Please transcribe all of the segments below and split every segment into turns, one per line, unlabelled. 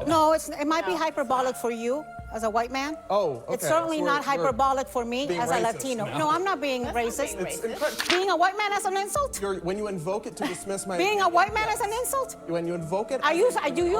No, it might be hyperbolic for you as a white man.
Oh, okay.
It's certainly not hyperbolic for me as a Latino. No, I'm not being racist. Being a white man is an insult?
When you invoke it to dismiss my...
Being a white man is an insult?
When you invoke it...
Do you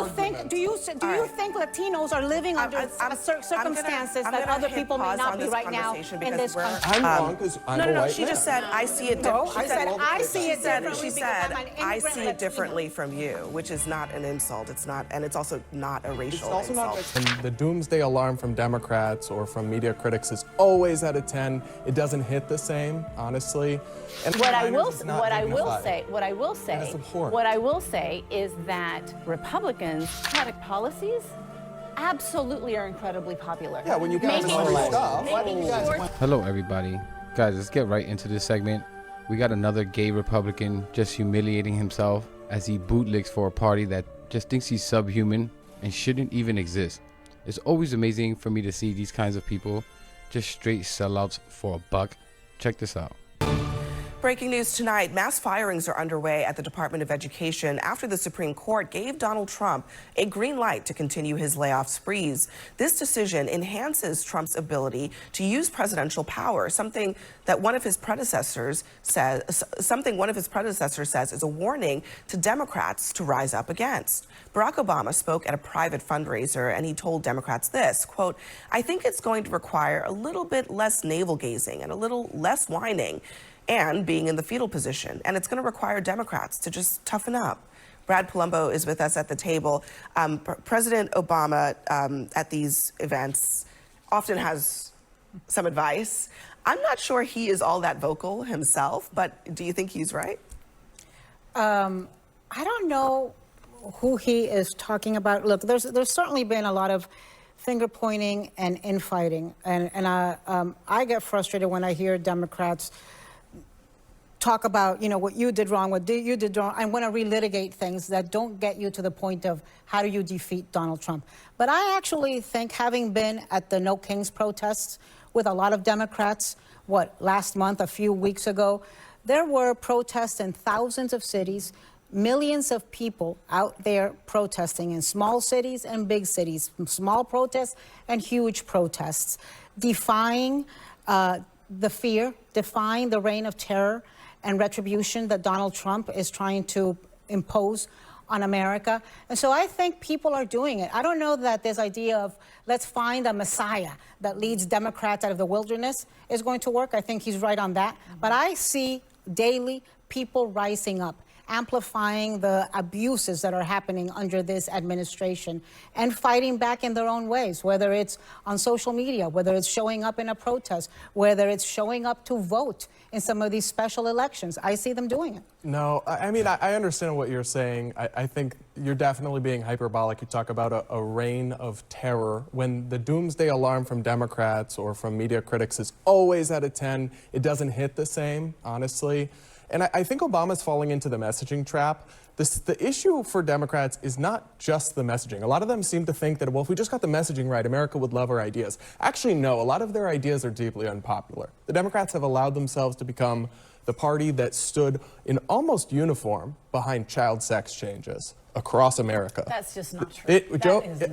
think Latinos are living under circumstances that other people may not be right now in this country?
I'm wrong because I'm a white man.
She just said, I see it differently.
I said, I see it differently.
She said, I see it differently from you, which is not an insult. It's not, and it's also not a racial insult.
And the doomsday alarm from Democrats or from media critics is always at a 10. It doesn't hit the same, honestly. And
what I will say is that Republicans' product policies absolutely are incredibly popular.
Yeah, when you guys stuff.
Hello, everybody. Guys, let's get right into this segment. We got another gay Republican just humiliating himself as he bootlicks for a party that just thinks he's subhuman and shouldn't even exist. It's always amazing for me to see these kinds of people just straight sellouts for a buck. Check this out.
Breaking news tonight, mass firings are underway at the Department of Education after the Supreme Court gave Donald Trump a green light to continue his layoff sprees. This decision enhances Trump's ability to use presidential power, something one of his predecessors says is a warning to Democrats to rise up against. Barack Obama spoke at a private fundraiser and he told Democrats this, quote, "I think it's going to require a little bit less navel-gazing and a little less whining and being in the fetal position. And it's going to require Democrats to just toughen up." Brad Palumbo is with us at the table. President Obama at these events often has some advice. I'm not sure he is all that vocal himself, but do you think he's right?
I don't know who he is talking about. Look, there's certainly been a lot of finger pointing and infighting. And I get frustrated when I hear Democrats talk about, what you did wrong, what you did wrong. I want to relitigate things that don't get you to the point of how do you defeat Donald Trump. But I actually think, having been at the No Kings protests with a lot of Democrats, last month, a few weeks ago, there were protests in thousands of cities, millions of people out there protesting in small cities and big cities, small protests and huge protests, defying the fear, defying the reign of terror and retribution that Donald Trump is trying to impose on America. And so I think people are doing it. I don't know that this idea of let's find a messiah that leads Democrats out of the wilderness is going to work. I think he's right on that. But I see daily people rising up, amplifying the abuses that are happening under this administration and fighting back in their own ways, whether it's on social media, whether it's showing up in a protest, whether it's showing up to vote in some of these special elections. I see them doing it.
No, I mean, I understand what you're saying. I think you're definitely being hyperbolic. You talk about a reign of terror. When the doomsday alarm from Democrats or from media critics is always at a 10, it doesn't hit the same, honestly. And I think Obama's falling into the messaging trap. The issue for Democrats is not just the messaging. A lot of them seem to think that, well, if we just got the messaging right, America would love our ideas. Actually, no, a lot of their ideas are deeply unpopular. The Democrats have allowed themselves to become the party that stood in almost uniform behind child sex changes across America.
That's just not true.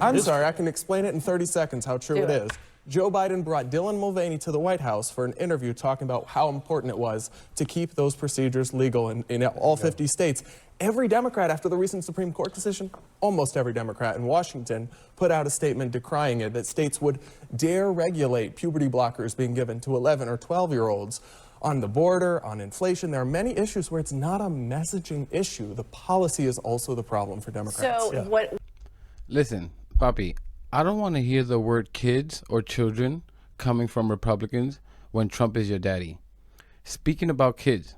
I'm sorry, I can explain it in 30 seconds how true it is. Joe Biden brought Dylan Mulvaney to the White House for an interview talking about how important it was to keep those procedures legal in all 50 states. Every Democrat, after the recent Supreme Court decision, almost every Democrat in Washington put out a statement decrying it, that states would dare regulate puberty blockers being given to 11 or 12-year-olds. On the border, on inflation, there are many issues where it's not a messaging issue. The policy is also the problem for Democrats.
So
Listen, Papi, I don't want to hear the word kids or children coming from Republicans when Trump is your daddy. Speaking about kids,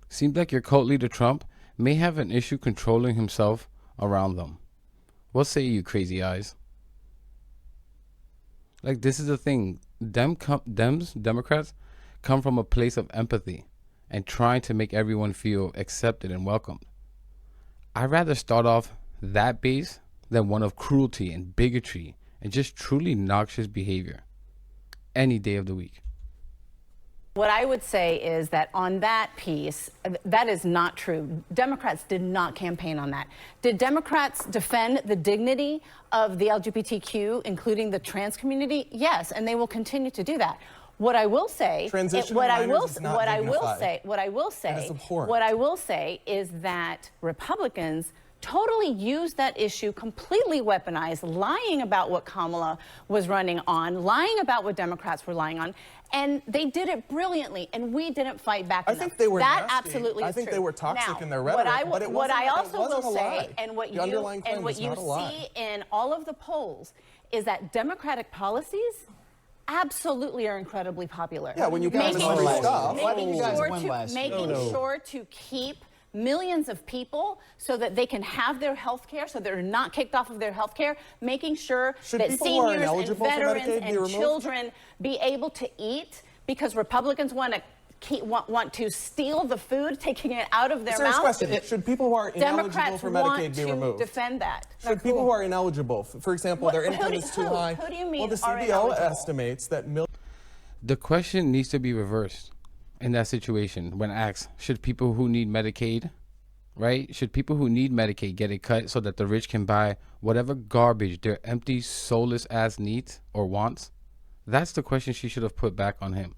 seems like your cult leader Trump may have an issue controlling himself around them. What say you, crazy eyes? Like, this is the thing. Democrats come from a place of empathy and trying to make everyone feel accepted and welcomed. I'd rather start off that base than one of cruelty and bigotry and just truly noxious behavior any day of the week.
What I would say is that on that piece, that is not true. Democrats did not campaign on that. Did Democrats defend the dignity of the LGBTQ, including the trans community? Yes, and they will continue to do that. What I will say, what I will say is that Republicans totally used that issue, completely weaponized, lying about what Kamala was running on, lying about what Democrats were lying on, and they did it brilliantly, and we didn't fight back enough.
I think they were
that
nasty.
absolutely is
I think
true.
they were toxic
now,
in their rhetoric, but it
what I
wasn't
also
a
will say,
lie.
and what
The underlying claim is
you
not a lie.
see in all of the polls, is that Democratic policies absolutely are incredibly popular.
Yeah, when you promise free stuff.
Why didn't you guys win last year?
Making sure to keep millions of people so that they can have their health care, so they're not kicked off of their health care, making sure that
people who are
seniors and
ineligible for
veterans
Medicaid be
and
removed?
children be able to eat, because Republicans want to steal the food, taking it out of their
Serious
mouth.
question. Should people who are ineligible
Democrats
for
want
Medicaid be
to
removed?
defend that.
Should people who are ineligible, for example, their income is too high?
Who do you mean
well, the
are
CBO
ineligible?
estimates that
The question needs to be reversed in that situation when asked, should people who need Medicaid, right? Should people who need Medicaid get it cut so that the rich can buy whatever garbage their empty, soulless ass needs or wants? That's the question she should have put back on him.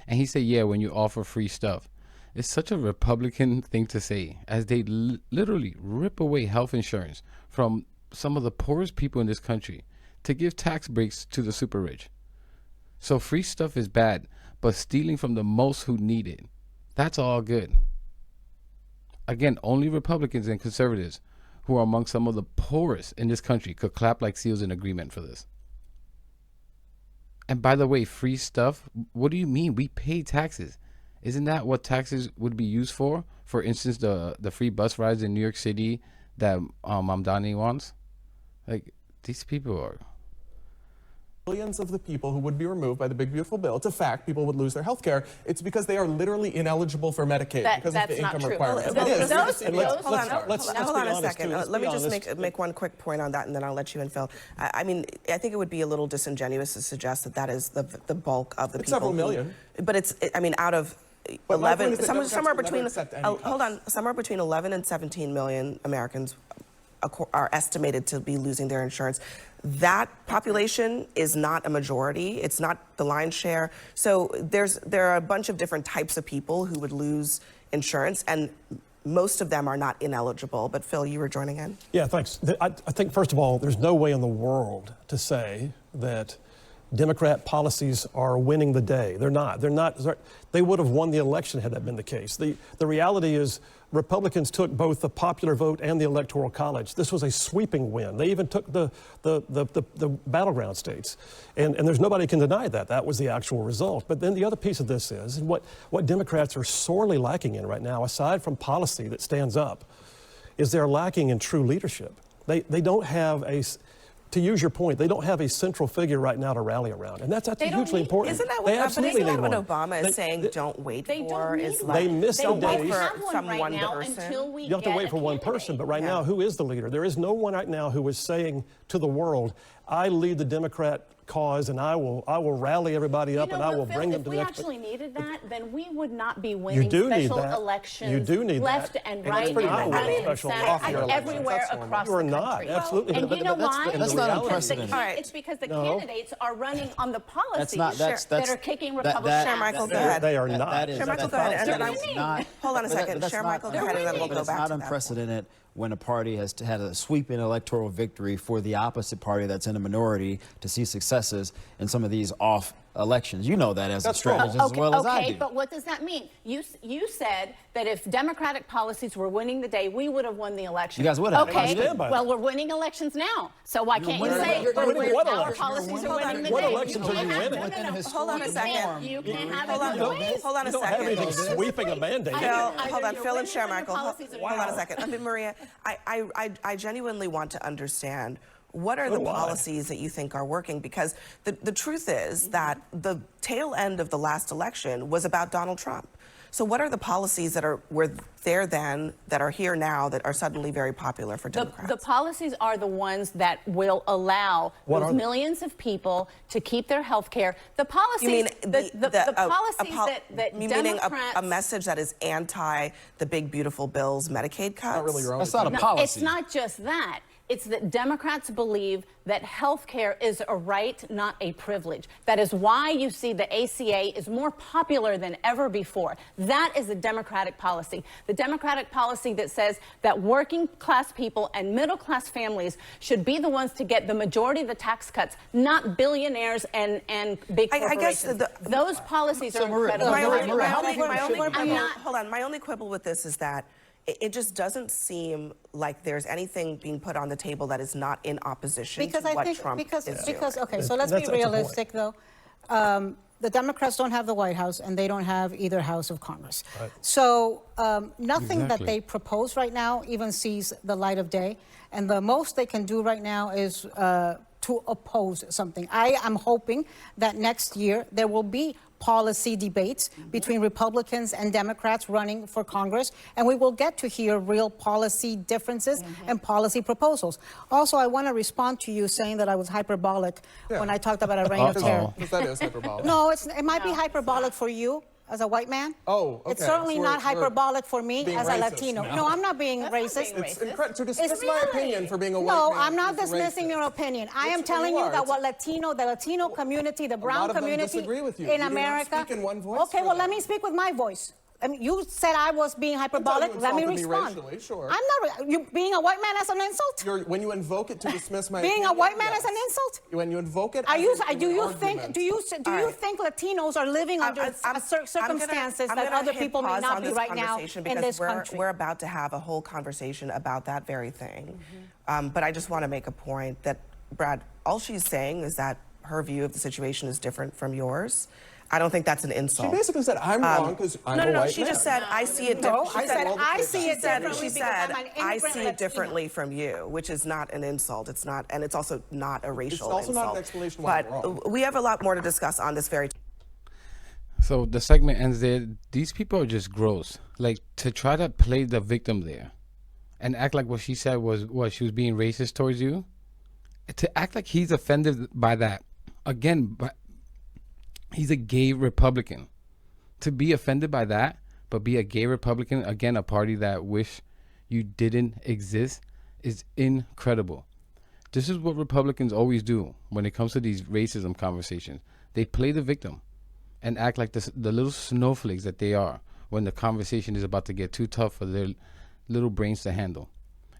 And he said, yeah, when you offer free stuff. It's such a Republican thing to say, as they literally rip away health insurance from some of the poorest people in this country to give tax breaks to the super rich. So free stuff is bad, but stealing from the most who need it, that's all good. Again, only Republicans and conservatives who are among some of the poorest in this country could clap like seals in agreement for this. And by the way, free stuff, what do you mean? We pay taxes. Isn't that what taxes would be used for? For instance, the free bus rides in New York City that Mamdani wants? Like, these people are...
Millions of the people who would be removed by the Big Beautiful Bill, it's a fact, people would lose their health care. It's because they are literally ineligible for Medicaid because of the income requirements.
Well,
It is.
Hold on a second. Let me just make one quick point on that, and then I'll let you in, Phil. I mean, I think it would be a little disingenuous to suggest that that is the bulk of the people.
Several million.
But I mean, out of 11, somewhere between 11 and 17 million Americans are estimated to be losing their insurance. That population is not a majority. It's not the lion's share. So there are a bunch of different types of people who would lose insurance, and most of them are not ineligible. But Phil, you were joining in.
Yeah, thanks. I think, first of all, there's no way in the world to say that Democrat policies are winning the day. They're not. They would have won the election had that been the case. The reality is Republicans took both the popular vote and the Electoral College. This was a sweeping win. They even took the battleground states. And there's nobody can deny that. That was the actual result. But then the other piece of this is, and what Democrats are sorely lacking in right now, aside from policy that stands up, is they're lacking in true leadership. They don't have to use your point, they don't have a central figure right now to rally around, and that's hugely important.
Isn't that what Obama is saying? Don't wait for is like
they missed the days.
Someone person.
You have to wait for one person, but right now, who is the leader? There is no one right now who is saying to the world, "I lead the Democrat cause, and I will rally everybody up, and I will bring them to the next."
If we actually needed that, then we would not be winning special elections.
You do need
left
that.
and right and everywhere across the country.
You are not, absolutely.
And you know why?
That's not unprecedented.
It's because the candidates are running on the policies
that
are kicking Republicans.
Chair Michael, go ahead.
They are not.
Chair Michael, go ahead. Hold on a second. Chair Michael, go ahead, and then we'll go back to that.
It's not unprecedented when a party has had a sweeping electoral victory for the opposite party that's in a minority to see successes in some of these off elections. You know that as a strategist as well as I do.
Okay, but what does that mean? You said that if Democratic policies were winning the day, we would have won the election.
You guys would have.
Okay, well, we're winning elections now. So why can't you say our policies are winning the day?
What elections are you winning?
Hold on a second.
You can't have it
Hold on a
You don't have anything
second.
sweeping a mandate.
Hold on, Phil and Chair Michael. Hold on a second. I mean, Maria, I genuinely want to understand what are the policies that you think are working? Because the truth is that the tail end of the last election was about Donald Trump. So what are the policies that were there then, that are here now, that are suddenly very popular for Democrats?
The policies are the ones that will allow those millions of people to keep their health care. The policies,
You mean
the policies that
meaning
Democrats...
a message that is anti the big beautiful bill's Medicaid cuts?
Not really your own.
That's not a
No,
policy.
it's not just that. It's that Democrats believe that health care is a right, not a privilege. That is why you see the ACA is more popular than ever before. That is a Democratic policy. The Democratic policy that says that working class people and middle class families should be the ones to get the majority of the tax cuts, not billionaires and big corporations.
I guess
those policies are incredible.
Hold on. My only quibble with this is that it just doesn't seem like there's anything being put on the table that is not in opposition to what Trump is doing.
Okay, so let's be realistic, though. The Democrats don't have the White House, and they don't have either House of Congress. Right. So nothing that they propose right now even sees the light of day. And the most they can do right now is to oppose something. I am hoping that next year there will be policy debates between Republicans and Democrats running for Congress, and we will get to hear real policy differences and policy proposals. Also, I want to respond to you saying that I was hyperbolic when I talked about a reign of terror.
That is hyperbolic.
No, it might be hyperbolic for you as a white man.
Oh, okay.
It's certainly not hyperbolic for me as a Latino.
now.
No, I'm not being racist.
It's incredible to dismiss my opinion for being a white
No,
man.
I'm not
is
dismissing
racist.
your opinion. I am
Yes,
telling
you
you
are.
that what the Latino community, the brown community
disagree with you.
in
You do not
America.
speak in one voice
Okay,
for
well,
them.
let me speak with my voice. I mean, you said I was being hyperbolic. Let me
insulted me
respond.
racially, sure.
I'm not. You being a white man as an insult?
When you invoke it to dismiss my
Being
opinion,
a white man
yes.
as an insult?
When you invoke it,
Are you?
as
Do
an
you
argument.
think? Do you think Latinos are living under circumstances that other people may not be right now in this country?
We're about to have a whole conversation about that very thing. But I just want to make a point that, Brad, all she's saying is that her view of the situation is different from yours. I don't think that's an insult.
She basically said I'm wrong because I'm a white man.
She just said I see it differently.
I said I see it differently.
She said I see it differently from you, which is not an insult. It's not, and it's also not a racial insult.
It's also not an explanation why I'm wrong.
But we have a lot more to discuss on this very.
So the segment ends there. These people are just gross. Like, to try to play the victim there and act like what she said was what she was being racist towards you. To act like he's offended by that. Again, but he's a gay Republican. To be offended by that, but be a gay Republican, again, a party that wish you didn't exist, is incredible. This is what Republicans always do when it comes to these racism conversations. They play the victim and act like the little snowflakes that they are when the conversation is about to get too tough for their little brains to handle.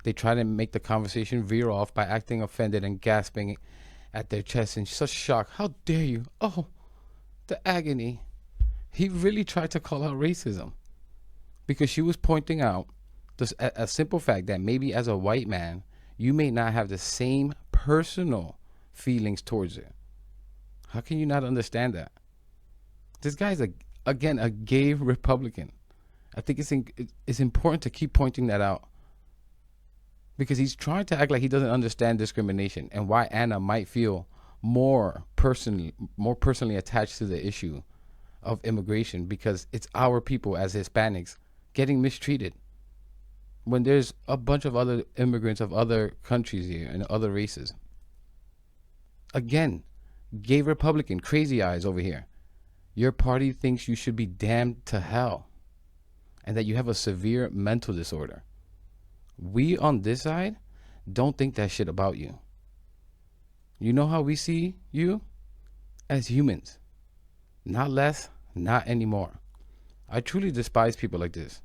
They try to make the conversation veer off by acting offended and gasping at their chest in such shock. How dare you? Oh, the agony. He really tried to call out racism because she was pointing out a simple fact that maybe as a white man, you may not have the same personal feelings towards it. How can you not understand that? This guy's, again, a gay Republican. I think it's important to keep pointing that out because he's trying to act like he doesn't understand discrimination and why Anna might feel more personally attached to the issue of immigration because it's our people as Hispanics getting mistreated when there's a bunch of other immigrants of other countries here and other races. Again, gay Republican, crazy eyes over here. Your party thinks you should be damned to hell and that you have a severe mental disorder. We on this side don't think that shit about you. You know how we see you? As humans. Not less, not anymore. I truly despise people like this.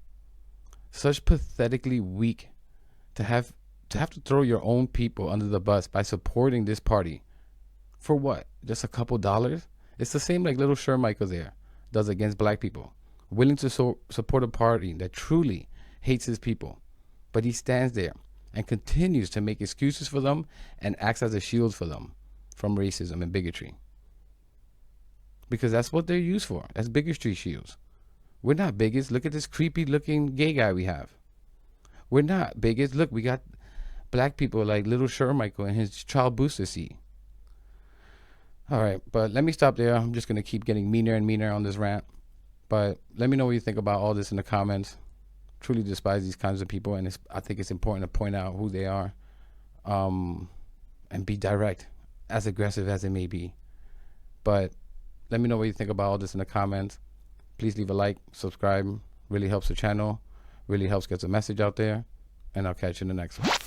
Such pathetically weak to have to throw your own people under the bus by supporting this party. For what? Just a couple dollars? It's the same like little Shermichael there does against black people. Willing to support a party that truly hates his people. But he stands there and continues to make excuses for them and acts as a shield for them from racism and bigotry. Because that's what they're used for. That's bigotry shields. We're not bigots. Look at this creepy looking gay guy we have. We're not bigots. Look, we got black people like little Shermichael and his child booster seat. All right, but let me stop there. I'm just going to keep getting meaner and meaner on this rant. But let me know what you think about all this in the comments. Truly despise these kinds of people, and I think it's important to point out who they are, and be direct, as aggressive as it may be. But let me know what you think about all this in the comments. Please leave a like, subscribe. Really helps the channel, really helps get the message out there, and I'll catch you in the next one.